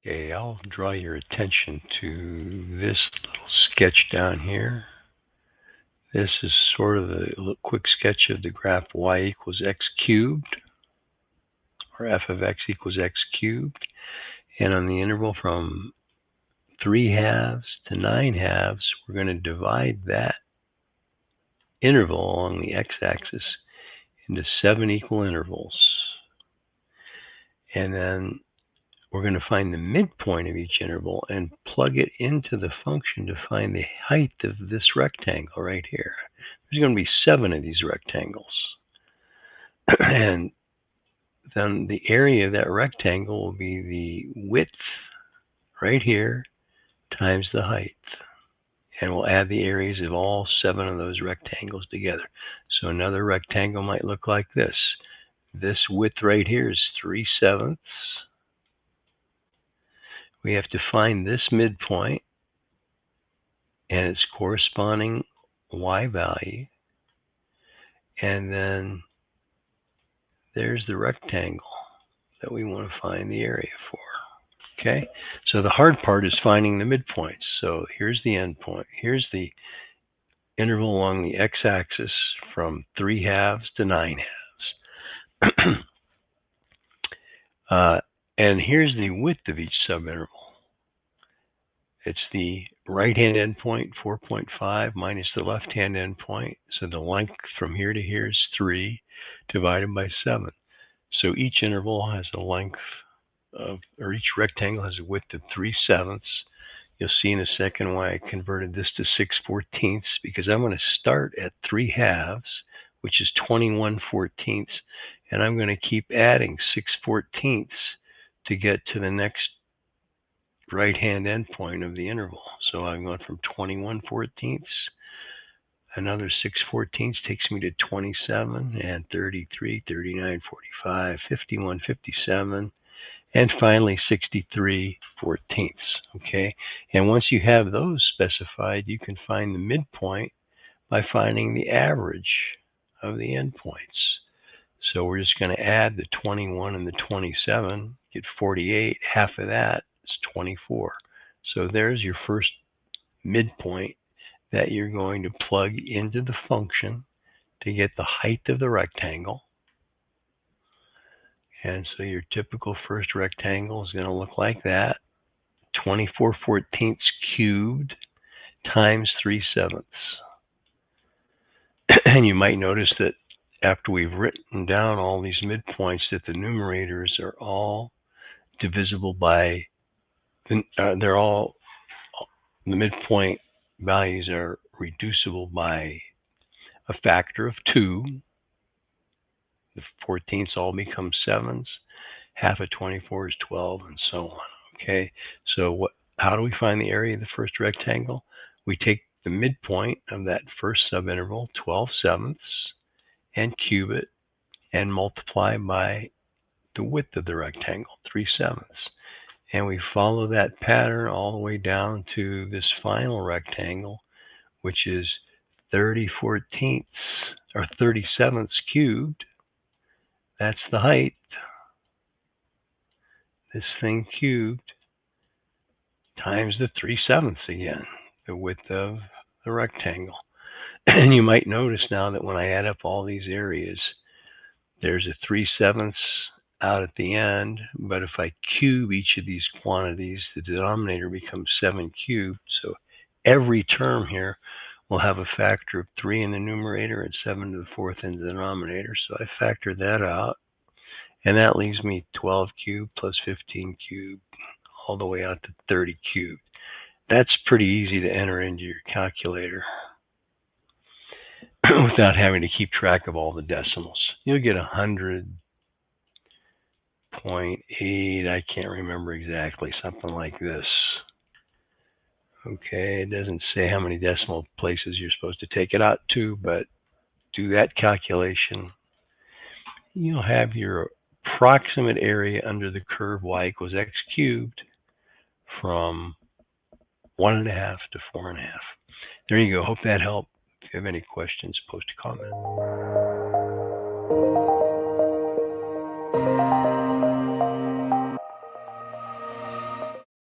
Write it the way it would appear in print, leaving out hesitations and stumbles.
Okay, I'll draw your attention to this little sketch down here. This is sort of a quick sketch of the graph y equals x cubed, or f of x equals x cubed. And on the interval from 3/2 to 9/2, we're going to divide that interval along the x-axis into 7 equal intervals. And then we're going to find the midpoint of each interval and plug it into the function to find the height of this rectangle right here. There's going to be 7 of these rectangles. And then the area of that rectangle will be the width right here times the height. And we'll add the areas of all 7 of those rectangles together. So another rectangle might look like this. This width right here is 3/7. We have to find this midpoint and its corresponding y value. And then there's the rectangle that we want to find the area for. Okay, so the hard part is finding the midpoints. So here's the endpoint. Here's the interval along the x-axis from 3/2 to 9/2. And here's the width of each subinterval. It's the right-hand endpoint, 4.5, minus the left-hand endpoint. So the length from here to here is 3 divided by 7. So each interval has a length of, or each rectangle has a width of 3/7. You'll see in a second why I converted this to 6/14, because I'm going to start at 3/2, which is 21/14, and I'm going to keep adding 6/14 to get to the next right-hand endpoint of the interval. So I'm going from 21/14. Another 6/14 takes me to 27 and 33, 39, 45, 51, 57, and finally 63/14. Okay, and once you have those specified, you can find the midpoint by finding the average of the endpoints. So we're just going to add the 21 and the 27, get 48. Half of that is 24. So there's your first midpoint that you're going to plug into the function to get the height of the rectangle. And so your typical first rectangle is going to look like that. 24/14 cubed times 3/7. And you might notice that after we've written down all these midpoints, that the numerators are all divisible by, they're all, the midpoint values are reducible by a factor of 2. The 14ths all become 7s. Half of 24 is 12, and so on. Okay, so how do we find the area of the first rectangle? We take the midpoint of that first subinterval, 12/7, and cube it and multiply by the width of the rectangle, 3/7. And we follow that pattern all the way down to this final rectangle, which is 30/14 or 37 cubed. That's the height. This thing cubed times the 3/7 again, the width of the rectangle. And you might notice now that when I add up all these areas, there's a 3/7 out at the end, but if I cube each of these quantities, the denominator becomes 7 cubed. So every term here will have a factor of 3 in the numerator and 7 to the 4th in the denominator. So I factored that out, and that leaves me 12 cubed plus 15 cubed, all the way out to 30 cubed. That's pretty easy to enter into your calculator without having to keep track of all the decimals. You'll get 100.8, I can't remember exactly, something like this. Okay, it doesn't say how many decimal places you're supposed to take it out to, but do that calculation. You'll have your approximate area under the curve y equals x cubed from 1.5 to 4.5. There you go. Hope that helped. If you have any questions, post a comment.